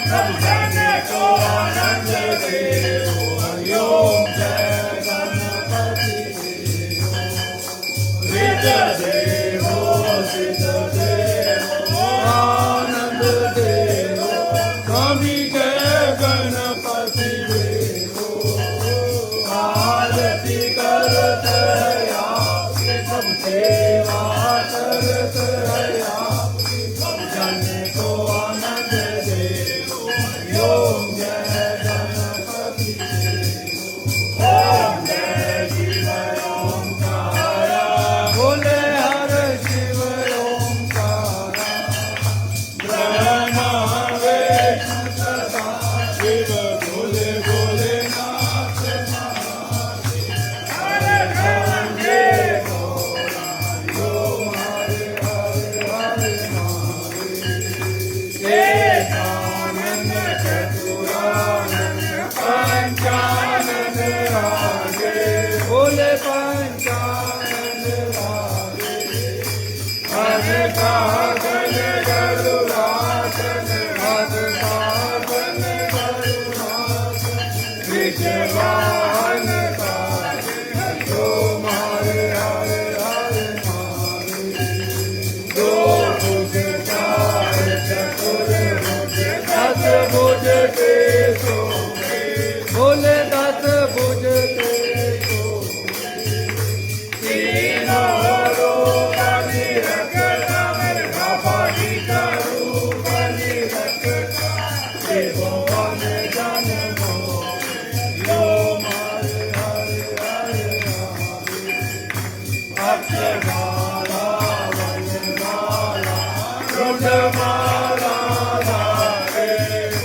सब जन को आनंद दे। हरिओम जय गणपति देव रिच देवो सिद्ध देवो आनंद देवो स्वामी जय गणपति देवो आरती करत है आपकी सब सेवा करत है आपकी सब जन को आनंद देवो। ओम जय गणपति देवो ओम जय शिव ओंकारा बोले हर शिव ओंकारा ब्रह्मा विष्णु सदा शिव बोले भोलेनाथ महादेव हरे गंगे गौरांगो हरे हरे हरे महादेव एकानंद चतुरानंद पंचानंद रागे बोले पंचानंद रागे हरे कागन गरुड़ासन हरे कागन गरुड़ासन विषवाहन काजे जो मारे हरे हरे महादेव दो भुज चार चतुर भुज दस भुज के सोहे बोले दस भुज के सोहे तीनों लोक निरखता मेरे रूप निरखता त्रिभुवन जन्मो यो मारे हरे हरे महादेव अक्षमाला वनमाला रुद्रमाला धारे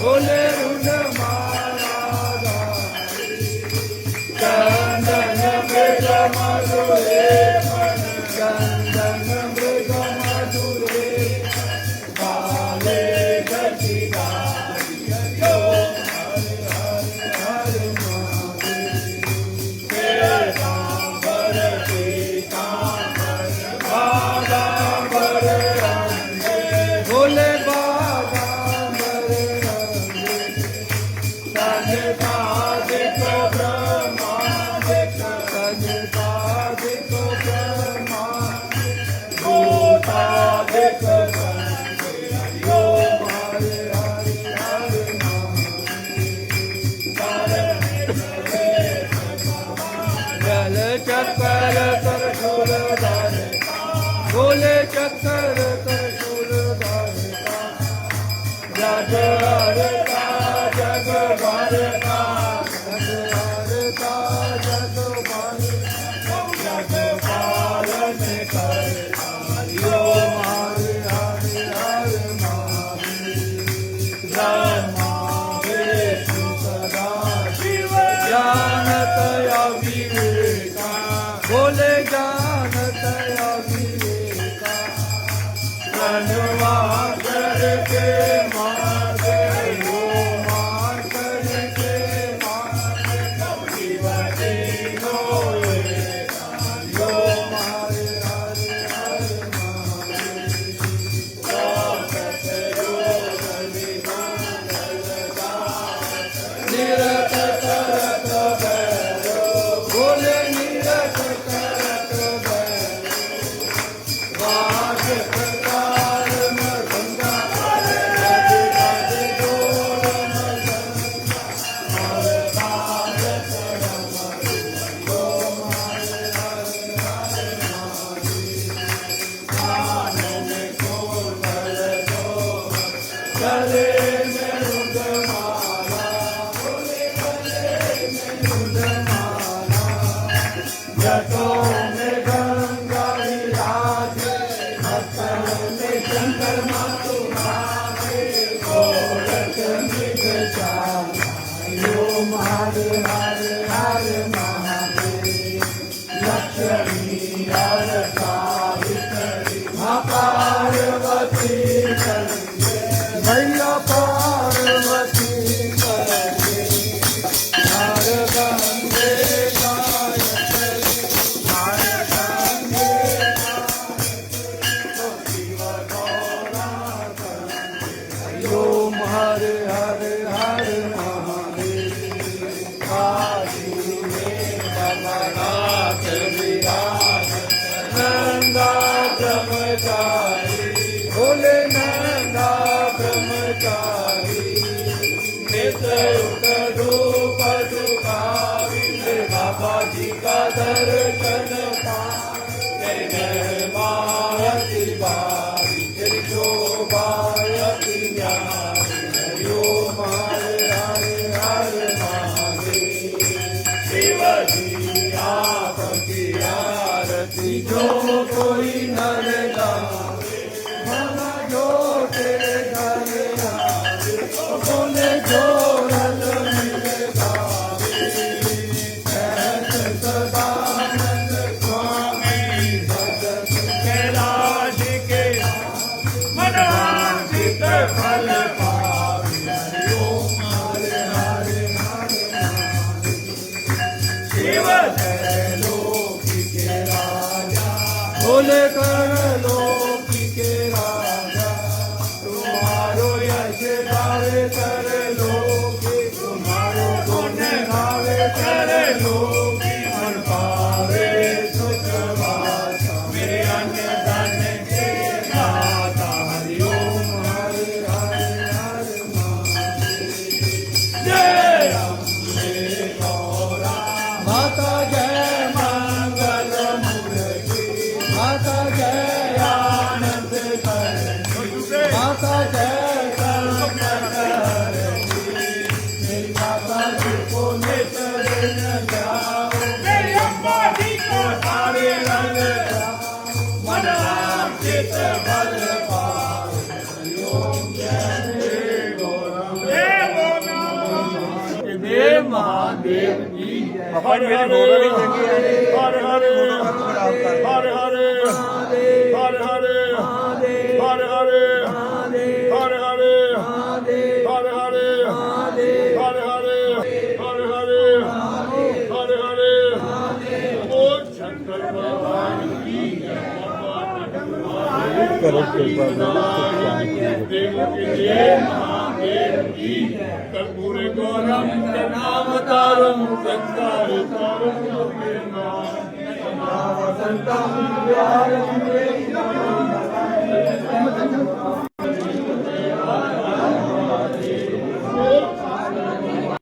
बोले रुद्रमाला धारे चंदन मृग मधुरे चंदन मृग मधुरे काले गतिदारी यो हरे हरे हरे महादेव पीतांबर पीतांबर बादांबर रंगे बोले बादांबर रंगे सनकादिक ब्रह्मादिक सनकादिक ब्रह्मादिक भूतादिक संगे हरिओ हरे हरे हरे महादेव जल चक्कर त्रिशूल धारिता बोले चक्कर त्रिशूल धारिता जग हरता जग भरता जग हरता जग भरता जग पालन करता हरिओ हरे हरे हरे महादेव ब्रह्मा विष्णु सदा शिव जानत अविवेका बोले जानत अविवेका धनवा करके मारे हो मार करके मारे शिवजी होए यो मारे हरे हरे महादेव जगत योग निबंधन नित्युत धूप झुकावी बाबाजी का दर्शन पाए जय मायती बारी तेरी शोभायती न्यारी हरिओ हरे हरे हरे महादेव शिवजी आपकी आरती जो कोई नर गावे भला जो तेरे घर आवे बोले जो रल मिल गावे सहज सदानंद स्वामी भगत कैलाश के मनवांछित फल पावे हरिओम हरे हरे हरे शिव जय लोकी के राजा बोले कर लोकी के राजा तुम्हारो यश गावे कर लोकी तुम्हारो गुण गावे कर लोकी मन पावे सुख वासा मेरे अन्य धन के दाता हरिओम हरे हरे हरे महादेव जय अम्बे गौरा माता जय मंगल मूर्ति माता जय आनंद करणी माता जय करुणाकरणी मेरी माता जी को नेत्र न जाओ मेरी अम्बा जी को सारे रंग मनवांछित फल पाओ हरिओम जय गौरव देव महादेव की हर हर हर हर हर हर हर हर हर हर हर हर हर हर हर हर बोल शंकर भगवान की देव के जय महादेव की कर्पूर गौरम नामतारम संसार तारम वसंतम विहार